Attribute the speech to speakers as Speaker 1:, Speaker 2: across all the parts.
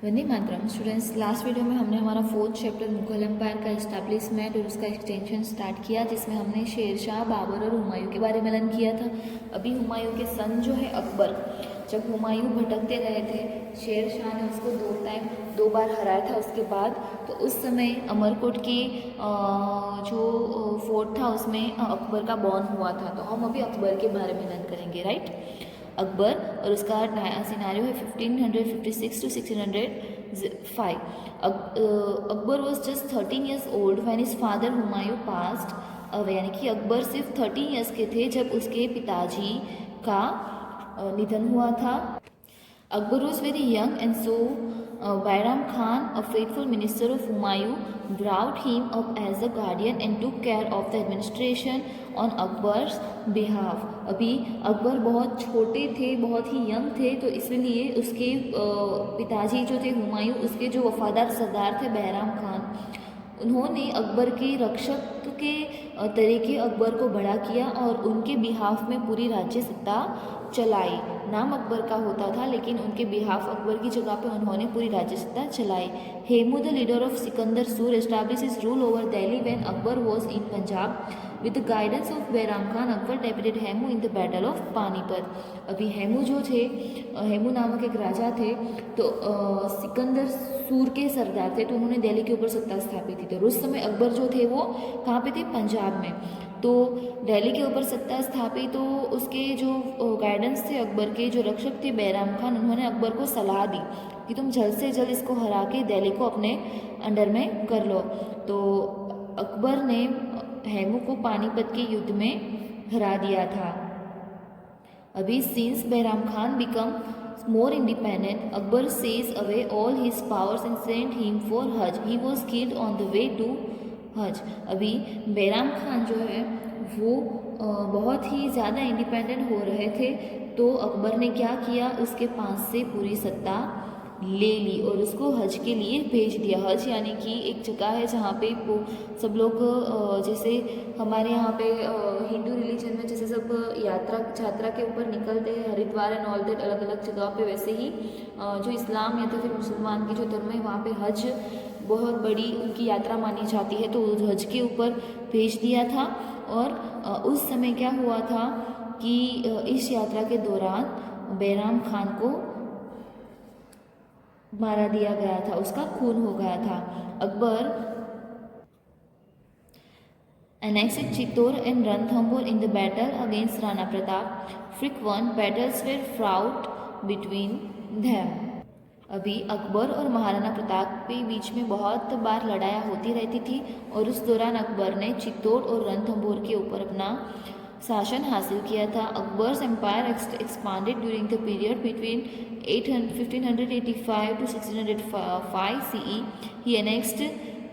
Speaker 1: Vande Mataram. Students, last video में हमने हमारा 4th चैप्टर मुगल एम्पायर का इस्टेब्लिशमेंट और उसका एक्सटेंशन स्टार्ट किया, जिसमें हमने शेरशाह, बाबर और हुमायूं के बारे में लर्न किया था। अभी हुमायूं के सन जो है अकबर, जब हुमायूं भटकते रहे थे, शेरशाह ने उसको दो बार हराया था उसके बाद, तो उस समय अमरकोट के जो फोर्ट था उसमें अकबर का बॉर्न हुआ था। तो हम अभी अकबर के बारे में लर्न करेंगे, राइट। अकबर और उसका सिनारियो है 1556 to 1605। Akbar was just 13 years old when his father Humayun passed away, यानी कि अकबर सिर्फ 13 years के थे जब उसके पिताजी का निधन हुआ था। Akbar was very young, and so Bairam Khan, a faithful minister of Humayun, brought him up as a guardian and took care of the administration on Akbar's behalf. अभी अकबर बहुत छोटे थे, बहुत ही यंग थे, तो इसलिए उसके पिताजी जो थे हुमायूं, उसके जो वफादार सरदार थे बैराम खान, उन्होंने अकबर के रक्षक के तरीके अकबर को बड़ा किया और उनके बिहाफ में पूरी राज्य सत्ता चलाई। नाम अकबर का होता था, लेकिन उनके बिहाफ अकबर की जगह पे उन्होंने पूरी राज्य सत्ता चलाई। Hemu the leader of Sikandar Sur establish his rule over Delhi when Akbar was in Punjab with the guidance of Bairam Khan. Akbar defeated Hemu in the battle of Panipat. अभी हेमू जो थे, हेमू नामक एक राजा थे, तो सिकंदर सूर के सरदार थे, तो उन्होंने दिल्ली के ऊपर सत्ता स्थापित की। तो उस समय अकबर जो थे वो कहाँ पे थे? पंजाब में। तो दिल्ली के ऊपर सत्ता स्थापित, तो उसके जो गाइडेंस थे अकबर के, जो रक्षक थे बैराम खान, उन्होंने अकबर को सलाह दी कि तुम जल्द से जल्द इसको हरा के दिल्ली को अपने अंडर में कर लो। तो अकबर ने हेमू को पानीपत के युद्ध में हरा दिया था। अभी since Bairam Khan become more independent, Akbar seized away all his powers and sent him for Hajj. He was killed on the way to Hajj. अभी बैराम खान जो है वो बहुत ही ज़्यादा इंडिपेंडेंट हो रहे थे, तो अकबर ने क्या किया, उसके पास से पूरी सत्ता ले ली और उसको हज के लिए भेज दिया। हज यानी कि एक जगह है जहाँ पे वो सब लोग, जैसे हमारे यहाँ पे हिंदू रिलीजन में जैसे सब यात्रा के ऊपर निकलते हैं, हरिद्वार एंड ऑल दैट, अलग अलग जगह पे, वैसे ही जो इस्लाम या तो फिर मुसलमान की जो धर्म है वहाँ पे हज बहुत बड़ी उनकी यात्रा मानी जाती है, तो हज के ऊपर भेज दिया था। और उस समय क्या हुआ था कि इस यात्रा के दौरान बैराम खान को मारा दिया गया था, उसका खून हो गया था। Akbar annexed Chittor and Ranthambore in the battle against Rana Pratap. Frequent battles were fought between them. अभी अकबर और महाराणा प्रताप के बीच में बहुत बार लड़ाइयाँ होती रहती थी, और उस दौरान अकबर ने चित्तौड़ और रणथंभौर के ऊपर अपना शासन हासिल किया था। Akbar's empire expanded during the period between 1585 to 1605 CE. He annexed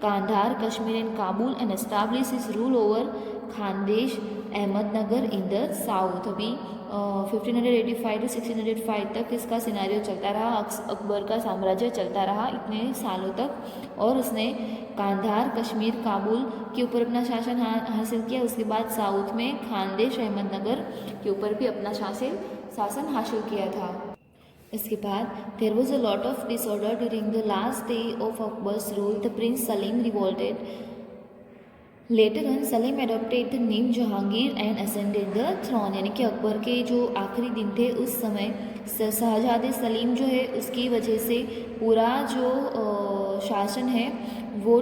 Speaker 1: Kandahar, Kashmir and Kabul and established his rule over Khandesh, Ahmednagar in the south. अभी 1585 to 1605 तक इसका सिनारियो चलता रहा, अकबर का साम्राज्य चलता रहा इतने सालों तक, और उसने कांधार, कश्मीर, काबुल के ऊपर अपना शासन हासिल किया। उसके बाद साउथ में खानदेश, अहमदनगर के ऊपर भी अपना शासन हासिल किया था। इसके बाद there was a lot of disorder during the last day of Akbar's rule. The prince Salim revolted. Later on Salim adopted the name Jahangir and ascended the throne, यानी कि अकबर के जो आखिरी दिन थे उस समय शहजादे सलीम जो है उसकी वजह से पूरा जो शासन है वो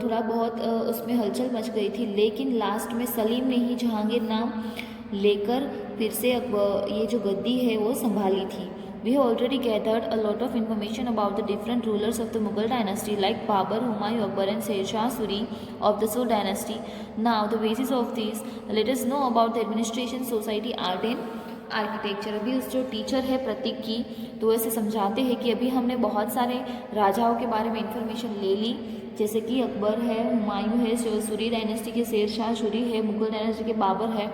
Speaker 1: थोड़ा बहुत उसमें हलचल मच गई थी, लेकिन लास्ट में सलीम ने ही जहांगीर नाम लेकर फिर से ये जो गद्दी है वो संभाली थी। We have already gathered a lot of information about the different rulers of the Mughal dynasty like Babur, Humayun, Akbar and Sher Suri of the Sur dynasty. Now the basis of these, let us know about the administration, society, art and architecture. अभी उस जो teacher है प्रतीक की, तो ऐसे समझाते हैं कि अभी हमने बहुत सारे राजाओं के बारे में इंफॉर्मेशन ले ली, जैसे कि अकबर है, हुमायूं है, सूरी डायनेस्टी के शेर शाह सूरी है, मुगल डायनेस्टी के बाबर है।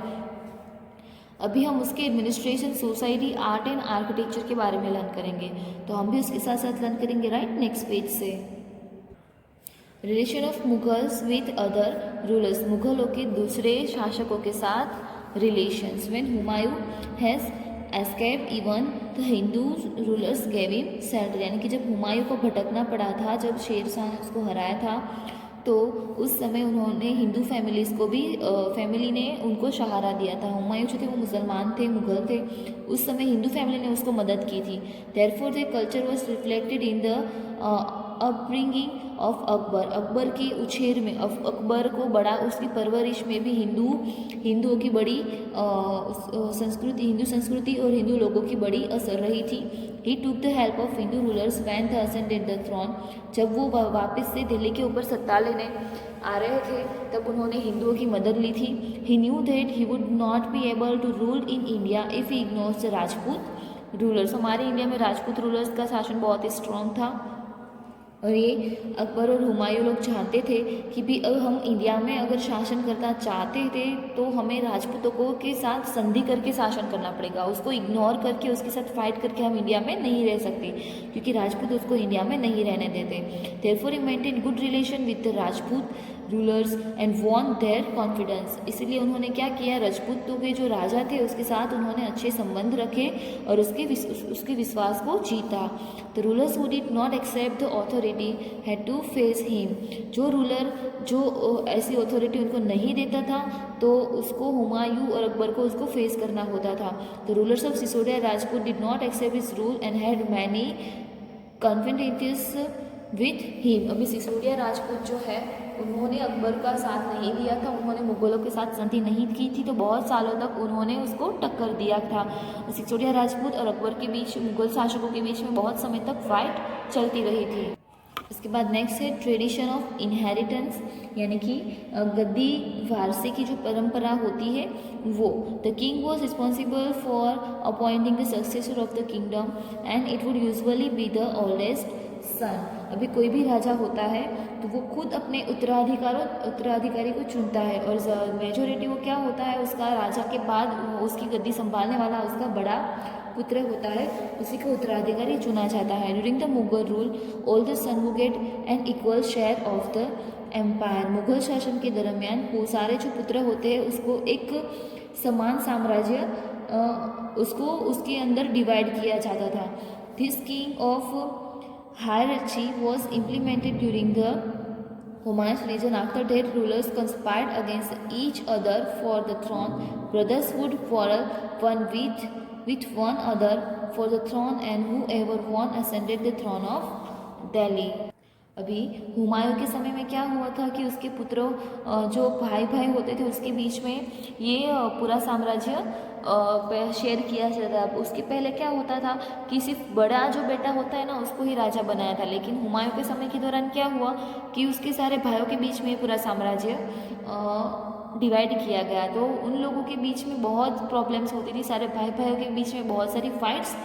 Speaker 1: अभी हम उसके administration, society, art and architecture के बारे में लर्न करेंगे, तो हम भी उसके साथ साथ लर्न करेंगे, राइट। नेक्स्ट पेज से relation of Mughals with other rulers, मुगलों के दूसरे शासकों के साथ relations. When Humayun has escape even the Hindu rulers gave him shelter, यानी कि जब हुमायूं को भटकना पड़ा था, जब शेर शाह ने उसको हराया था, तो उस समय उन्होंने हिंदू फैमिलीज़ को भी फैमिली ने उनको सहारा दिया था। हुमायूं जो थे वो मुसलमान थे, मुगल थे, उस समय हिंदू फैमिली ने उसको मदद की थी। Therefore the culture was reflected in the upbringing of Akbar, Akbar की उछेर में, अकबर को बड़ा उसकी परवरिश में भी हिंदुओं की बड़ी संस्कृति, हिंदू संस्कृति और हिंदू लोगों की बड़ी असर रही थी। He took the help of Hindu rulers then the ascended the throne, जब वो वापस से दिल्ली के ऊपर सत्ता लेने आ रहे थे तब उन्होंने हिंदुओं की मदद ली थी। He knew that he would not be able to rule in India if he ignores the Rajput rulers. हमारे इंडिया में राजपूत रूलर्स का शासन बहुत ही स्ट्रॉन्ग था और ये अकबर और हुमायूं लोग चाहते थे कि भी अब हम इंडिया में अगर शासन करना चाहते थे तो हमें राजपूतों को के साथ संधि करके शासन करना पड़ेगा, उसको इग्नोर करके उसके साथ फाइट करके हम इंडिया में नहीं रह सकते, क्योंकि राजपूत उसको इंडिया में नहीं रहने देते। Therefore he maintain good relation with the Rajput rulers and won their confidence, इसलिए उन्होंने क्या किया, राजपूतों के जो राजा थे उसके साथ उन्होंने अच्छे संबंध रखे और उसके विश्वास को जीता। The rulers who did not accept the authority had to face him, जो रूलर जो ऐसी ऑथोरिटी उनको नहीं देता था तो उसको हुमायूं और अकबर को उसको फेस करना होता था। The rulers of Sisodia Rajput did not accept his rule and had many conflicts with him. अभी सिसोदिया राजपूत जो है उन्होंने अकबर का साथ नहीं दिया था, उन्होंने मुगलों के साथ संधि नहीं की थी, तो बहुत सालों तक उन्होंने उसको टक्कर दिया था। सिसोदिया राजपूत और अकबर के बीच, मुगल शासकों के बीच में बहुत समय तक फाइट चलती रही थी। इसके बाद नेक्स्ट है ट्रेडिशन ऑफ इनहेरिटेंस, यानी कि गद्दी वारसे की जो परंपरा होती है वो। The king was responsible for appointing the successor of the kingdom and it would usually be the oldest son. अभी कोई भी राजा होता है तो वो खुद अपने उत्तराधिकारी को चुनता है और मेजोरिटी वो क्या होता है, उसका राजा के बाद उसकी गद्दी संभालने वाला उसका बड़ा पुत्र होता है, उसी को उत्तराधिकारी चुना जाता है। During the Mughal rule all the son would get an equal share of the empire. Mughal शासन के दरमियान वो सारे जो पुत्र होते हैं उसको एक समान साम्राज्य उसको उसके अंदर डिवाइड किया जाता था। This king of hierarchy was implemented during the Humayun's reign. After that, rulers conspired against each other for the throne. Brothers would quarrel one with one other for the throne, and whoever won ascended the throne of Delhi. अभी हुमायूं के समय में क्या हुआ था कि उसके पुत्रों जो भाई होते थे उसके बीच में ये पूरा साम्राज्य शेयर किया जाता था। उसके पहले क्या होता था कि सिर्फ बड़ा जो बेटा होता है ना उसको ही राजा बनाया था, लेकिन हुमायूं के समय के दौरान क्या हुआ कि उसके सारे भाइयों के बीच में पूरा साम्राज्य डिवाइड किया गया, तो उन लोगों के बीच में बहुत प्रॉब्लम्स होती थी, सारे भाइयों के बीच में बहुत सारी फाइट्स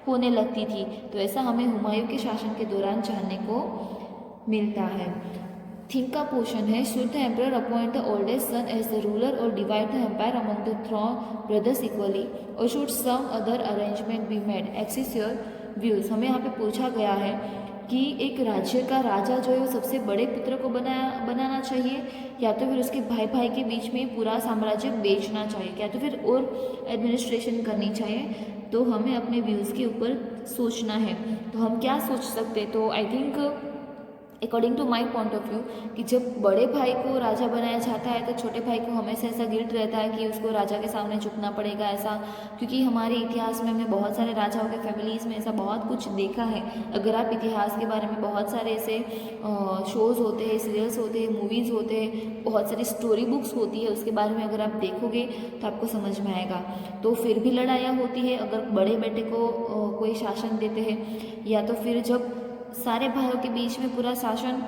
Speaker 1: होने लगती थी। तो ऐसा हमें हुमायूं के शासन के दौरान जानने को मिलता है। थीम का पोर्शन है, should the emperor appoint the oldest son as the ruler और divide the empire among the throne brothers equally और should some other arrangement be made, access your views. हमें यहाँ पे पूछा गया है कि एक राज्य का राजा जो है वो सबसे बड़े पुत्र को बनाना चाहिए या तो फिर उसके भाई के बीच में पूरा साम्राज्य बेचना चाहिए या तो फिर और एडमिनिस्ट्रेशन करनी चाहिए। तो हमें अपने व्यूज़ के ऊपर सोचना है। तो हम क्या सोच सकते, तो I think according to my point of view कि जब बड़े भाई को राजा बनाया जाता है तो छोटे भाई को हमेशा ऐसा गिल्ट रहता है कि उसको राजा के सामने झुकना पड़ेगा, ऐसा, क्योंकि हमारे इतिहास में हमने बहुत सारे राजाओं के फैमिलीज़ में ऐसा बहुत कुछ देखा है। अगर आप इतिहास के बारे में बहुत सारे ऐसे शोज़ होते हैं, सीरियल्स होते हैं, मूवीज़ होते हैं, बहुत सारी स्टोरी बुक्स होती है, उसके बारे में अगर आप देखोगे तो आपको समझ में आएगा। तो फिर भी लड़ाइयाँ होती है अगर बड़े बेटे को कोई शासन देते हैं या तो फिर जब सारे भाइयों के बीच में पूरा शासन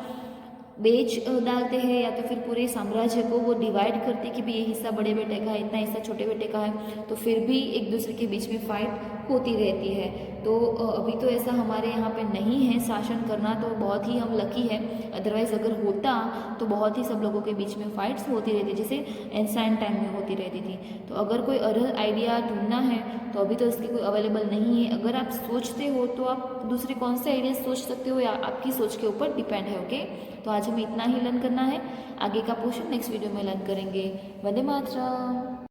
Speaker 1: बेच डालते हैं या तो फिर पूरे साम्राज्य को वो डिवाइड करते कि भी ये हिस्सा बड़े बेटे का है, इतना हिस्सा छोटे बेटे का है, तो फिर भी एक दूसरे के बीच में फाइट होती रहती है। तो अभी तो ऐसा हमारे यहाँ पे नहीं है शासन करना, तो बहुत ही हम लकी है, अदरवाइज़ अगर होता तो बहुत ही सब लोगों के बीच में फाइट्स होती रहती जैसे एंसाइन टाइम में होती रहती थी। तो अगर कोई अदर आइडिया ढूंढना है तो अभी तो इसकी कोई अवेलेबल नहीं है। अगर आप सोचते हो तो आप दूसरे कौन से आइडिया सोच सकते हो या आपकी सोच के ऊपर डिपेंड है। ओके, तो आज हमें इतना ही लर्न करना है, आगे का पोर्शन नेक्स्ट वीडियो में लर्न करेंगे। वंदे मातरम।